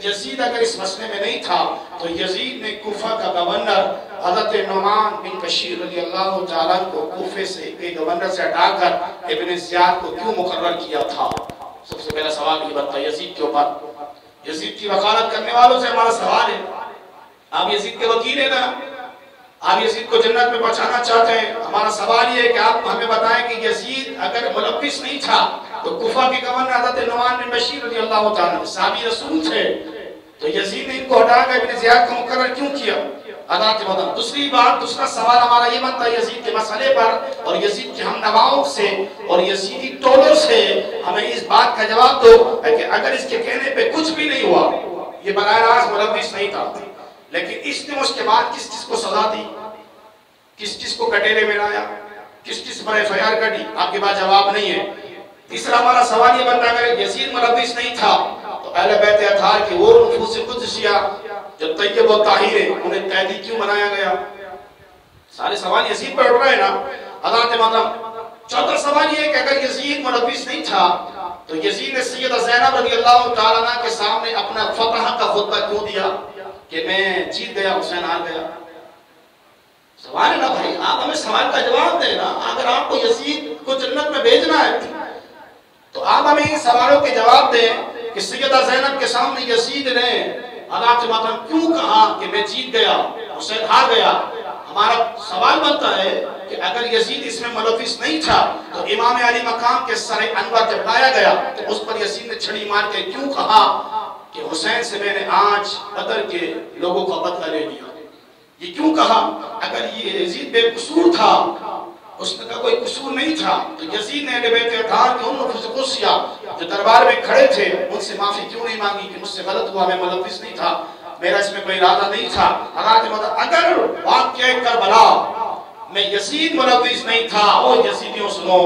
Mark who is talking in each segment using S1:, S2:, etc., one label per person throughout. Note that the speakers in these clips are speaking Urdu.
S1: یزید اگر اس مسئلے میں نہیں تھا تو یزید نے کوفہ کا گورنر حضرت نعمان بن بشیر رضی اللہ تعالیٰ کو کوفے سے گورنر سے ہٹا کر ابن زیاد کو کیوں مقرر کیا تھا؟ سب سے پہلا سوال یہ بنتا ہے یزید کے اوپر. یزید کی وکالت کرنے والوں سے ہمارا سوال ہے، آپ یزید کے وکیل ہیں نا، آپ یزید کو جنت میں پہنچانا چاہتے ہیں. ہمارا سوال یہ ہے کہ آپ ہمیں بتائیں کہ یزید اگر ملوث نہیں تھا تو کوفہ کے گورنر حضرت نعمان بن بشیر رضی اللہ تعالیٰ صحابی رسول تھے، تو یزید نے ان کو ہٹا کر ابن زیاد کو مقرر کیوں کیا؟ حضرات محترم، دوسرا سوال ہمارا یہ بنتا ہے یزید کے مسئلے پر اور یزید کے ہم نواؤں سے اور یزیدی ٹولوں سے ہمیں اس بات کا جواب دو کہ اگر اس کے کہنے پہ کچھ بھی نہیں ہوا، یہ براہ راست ملوث نہیں تھا، لیکن اس نے اس کے بعد کس کس کو سزا دی، کس کس کو کٹیرے میں لایا، کس کس پر ایف آئی آر کٹی؟ آپ کے پاس جواب نہیں ہے. تیسرا ہمارا سوال یہ بنتا ہے کہ یزید ملوث نہیں تھا تو اہل بیت اطہار کی وہ نفوس قدسیہ جو طیب و طاہر ہیں انہیں قیدی کیوں بنایا گیا؟ سارے سوال یزید پر اٹھ رہے ہیں نا حضرات محترم. چوتھا سوال یہ ہے کہ اگر یزید ملوث نہیں تھا تو یزید نے سیدہ زینب رضی اللہ تعالیٰ عنہ کے سامنے اپنا فتح کا خطبہ کیوں دیا کہ میں جیت گیا حسین ہار گیا؟ سوال ہے نا بھائی، آپ ہمیں سوال کا جواب دیں نا. اگر آپ کو یزید کو جنت میں بھیجنا ہے تو آپ ہمیں ان سوالوں کے جواب دیں کہ سیدہ زینب کے سامنے یزید نے حضرات محترم کیوں کہا کہ میں جیت گیا حسین ہار گیا؟ ہمارا سوال بنتا ہے کہ اگر یزید اس میں ملوث نہیں تھا تو امام علی مقام کے سر انور جب لایا گیا تو اس پر یزید نے چھڑی مار کے کیوں کہا کہ حسین سے میں نے آج بدر کے لوگوں کا بدلہ لے لیا؟ یہ کیوں کہا؟ اگر یہ یزید بے قصور تھا، اس میں کا کوئی قصور نہیں تھا، تو یزید نے اہل بیت اطہار کے ان نفوس قدسیہ جو دربار میں کھڑے تھے ان سے معافی کیوں نہیں مانگی کہ مجھ سے غلط ہوا، میں ملوث نہیں تھا، میرا اس میں کوئی ارادہ نہیں تھا؟ اگر واقعہ کربلا میں یزید ملوث نہیں تھا، او یزیدیوں سنو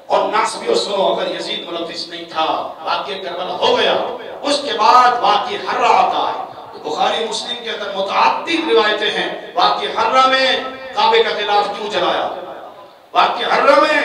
S1: اور ناصبیوں سنو، اگر یزید ملوث نہیں تھا واقعہ کربلا ہو گیا، اس کے بعد واقعہ حرہ آتا ہے. بخاری مسلم کے اندر متعدد روایتیں ہیں واقعہ حرہ میں کعبے کا خلاف کیوں جلایا، واقعہ حرہ میں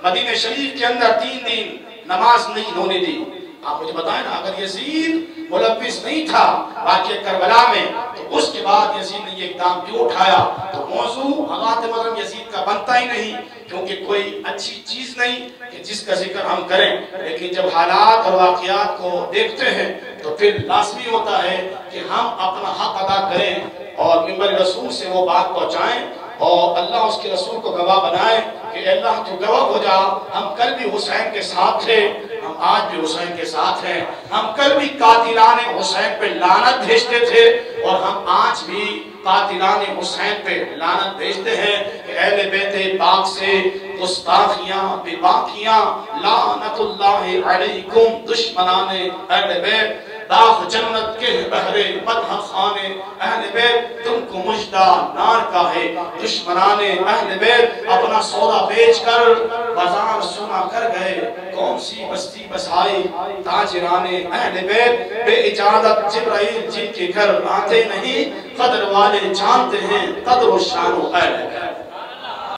S1: مدینہ شریف کے اندر 3 دن نماز نہیں ہونے دی. آپ مجھے بتائیں نا اگر یزید ملوث نہیں تھا واقعہ کربلا میں تو اس کے بعد یزید نے یہ اقدام کیوں اٹھایا؟ تو موضوع حضرات محترم یزید کا بنتا ہی نہیں، کیونکہ کوئی اچھی چیز نہیں کہ جس کا ذکر ہم کریں، لیکن جب حالات اور واقعات کو دیکھتے ہیں تو پھر لازمی ہوتا ہے کہ ہم اپنا حق ادا کریں اور منبر رسول سے وہ بات پہنچائیں اور اللہ اس کے رسول کو گواہ بنائیں کہ اللہ تو گواہ ہو جا، ہم کل بھی حسین کے ساتھ تھے، ہم آج بھی حسین کے ساتھ ہیں، ہم کل بھی قاتلان حسین پہ لعنت بھیجتے تھے اور ہم آج بھی قاتلان حسین پہ لعنت بھیجتے ہیں کہ اہل بیت پاک سے گستاخیاں بے باکیاں لعنت اللہ علیکم دشمنان اہل بیت داغ جنت کے بحرے مدح خانے اہل بیت تم کو مجدہ نار کا ہے. دشمنان اہل بیت اپنا سودا بیچ کر بازار سونا کر گئے، کون سی بستی بسائی تاجران اہل بیت بے اجازت جبرائیل جن کے گھر آتے نہیں، قدر والے جانتے ہیں قدر و شان و اہل بیت.